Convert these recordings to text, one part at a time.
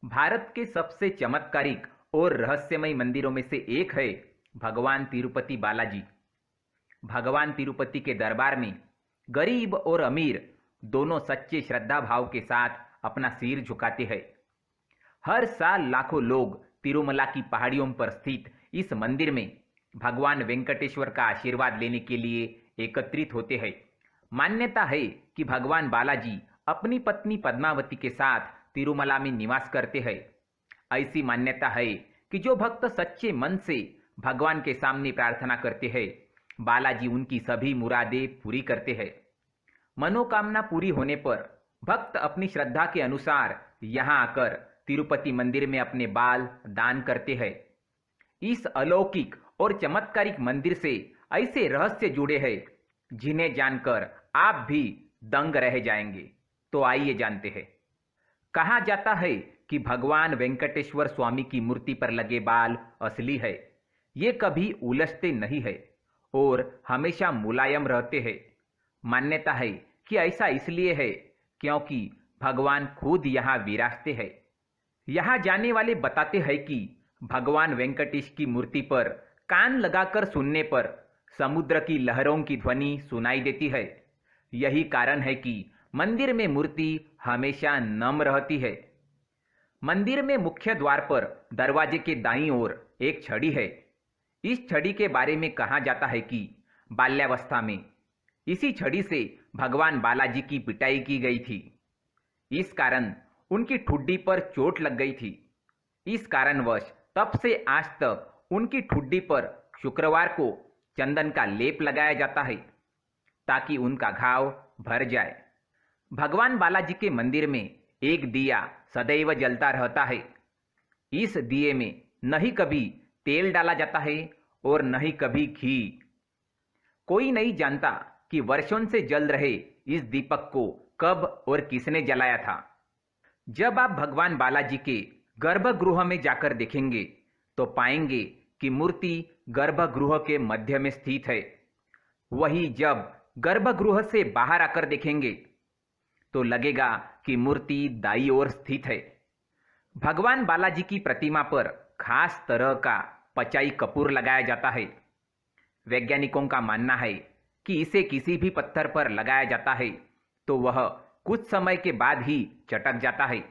भारत के सबसे चमत्कारिक और रहस्यमय मंदिरों में से एक है भगवान तिरुपति बालाजी। भगवान तिरुपति के दरबार में गरीब और अमीर दोनों सच्चे श्रद्धा भाव के साथ अपना सिर झुकाते हैं। हर साल लाखों लोग तिरुमला की पहाड़ियों पर स्थित इस मंदिर में भगवान वेंकटेश्वर का आशीर्वाद लेने के लिए एकत्रित होते हैं। मान्यता है कि भगवान बालाजी अपनी पत्नी पद्मावती के साथ तिरुमला में निवास करते हैं। ऐसी मान्यता है कि जो भक्त सच्चे मन से भगवान के सामने प्रार्थना करते हैं, बालाजी उनकी सभी मुरादें पूरी करते हैं। मनोकामना पूरी होने पर भक्त अपनी श्रद्धा के अनुसार यहाँ आकर तिरुपति मंदिर में अपने बाल दान करते हैं। इस अलौकिक और चमत्कारिक मंदिर से ऐसे रहस्य जुड़े हैं जिन्हें जानकर आप भी दंग रह जाएंगे। तो आइए जानते हैं। कहा जाता है कि भगवान वेंकटेश्वर स्वामी की मूर्ति पर लगे बाल असली है। ये कभी उलझते नहीं है और हमेशा मुलायम रहते हैं। मान्यता है कि ऐसा इसलिए है क्योंकि भगवान खुद यहाँ विराजते हैं। यहाँ जाने वाले बताते हैं कि भगवान वेंकटेश की मूर्ति पर कान लगाकर सुनने पर समुद्र की लहरों की ध्वनि सुनाई देती है। यही कारण है कि मंदिर में मूर्ति हमेशा नम रहती है। मंदिर में मुख्य द्वार पर दरवाजे के दाईं ओर एक छड़ी है। इस छड़ी के बारे में कहा जाता है कि बाल्यावस्था में इसी छड़ी से भगवान बालाजी की पिटाई की गई थी। इस कारण उनकी ठुड्डी पर चोट लग गई थी। इस कारणवश तब से आज तक उनकी ठुड्डी पर शुक्रवार को चंदन का लेप लगाया जाता है ताकि उनका घाव भर जाए। भगवान बालाजी के मंदिर में एक दिया सदैव जलता रहता है। इस दिए में न ही कभी तेल डाला जाता है और न ही कभी घी। कोई नहीं जानता कि वर्षों से जल रहे इस दीपक को कब और किसने जलाया था। जब आप भगवान बालाजी के गर्भगृह में जाकर देखेंगे तो पाएंगे कि मूर्ति गर्भगृह के मध्य में स्थित है। वही जब गर्भगृह से बाहर आकर देखेंगे तो लगेगा कि मूर्ति दाईं ओर स्थित है। भगवान बालाजी की प्रतिमा पर खास तरह का पचाई कपूर लगाया जाता है। वैज्ञानिकों का मानना है कि इसे किसी भी पत्थर पर लगाया जाता है तो वह कुछ समय के बाद ही चटक जाता है,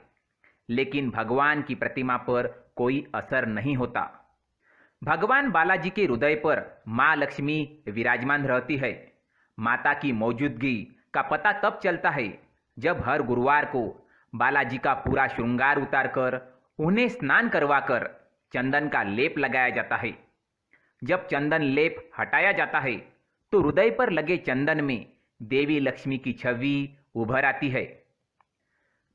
लेकिन भगवान की प्रतिमा पर कोई असर नहीं होता। भगवान बालाजी के हृदय पर माँ लक्ष्मी विराजमान रहती है। माता की मौजूदगी का पता तब चलता है जब हर गुरुवार को बालाजी का पूरा श्रृंगार उतारकर उन्हें स्नान करवाकर चंदन का लेप लगाया जाता है। जब चंदन लेप हटाया जाता है तो हृदय पर लगे चंदन में देवी लक्ष्मी की छवि उभर आती है।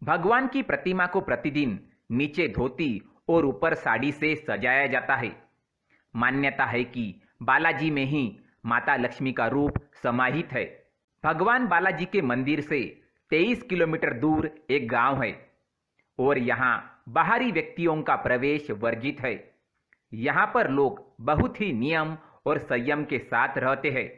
भगवान की प्रतिमा को प्रतिदिन नीचे धोती और ऊपर साड़ी से सजाया जाता है। मान्यता है कि बालाजी में ही माता लक्ष्मी का रूप समाहित है। भगवान बालाजी के मंदिर से 23 किलोमीटर दूर एक गांव है और यहाँ बाहरी व्यक्तियों का प्रवेश वर्जित है। यहाँ पर लोग बहुत ही नियम और संयम के साथ रहते हैं।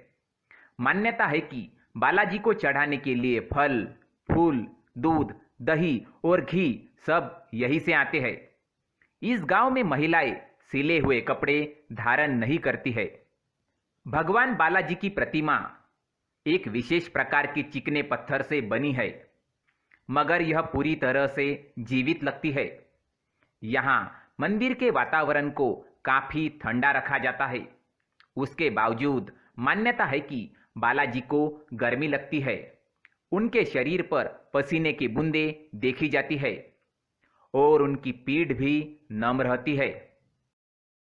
मान्यता है कि बालाजी को चढ़ाने के लिए फल, फूल, दूध, दही और घी सब यहीं से आते हैं। इस गांव में महिलाएं सिले हुए कपड़े धारण नहीं करती है। भगवान बालाजी की प्रतिमा एक विशेष प्रकार के चिकने पत्थर से बनी है, मगर यह पूरी तरह से जीवित लगती है। यहाँ मंदिर के वातावरण को काफी ठंडा रखा जाता है। उसके बावजूद मान्यता है कि बालाजी को गर्मी लगती है। उनके शरीर पर पसीने की बूंदें देखी जाती है और उनकी पीठ भी नम रहती है।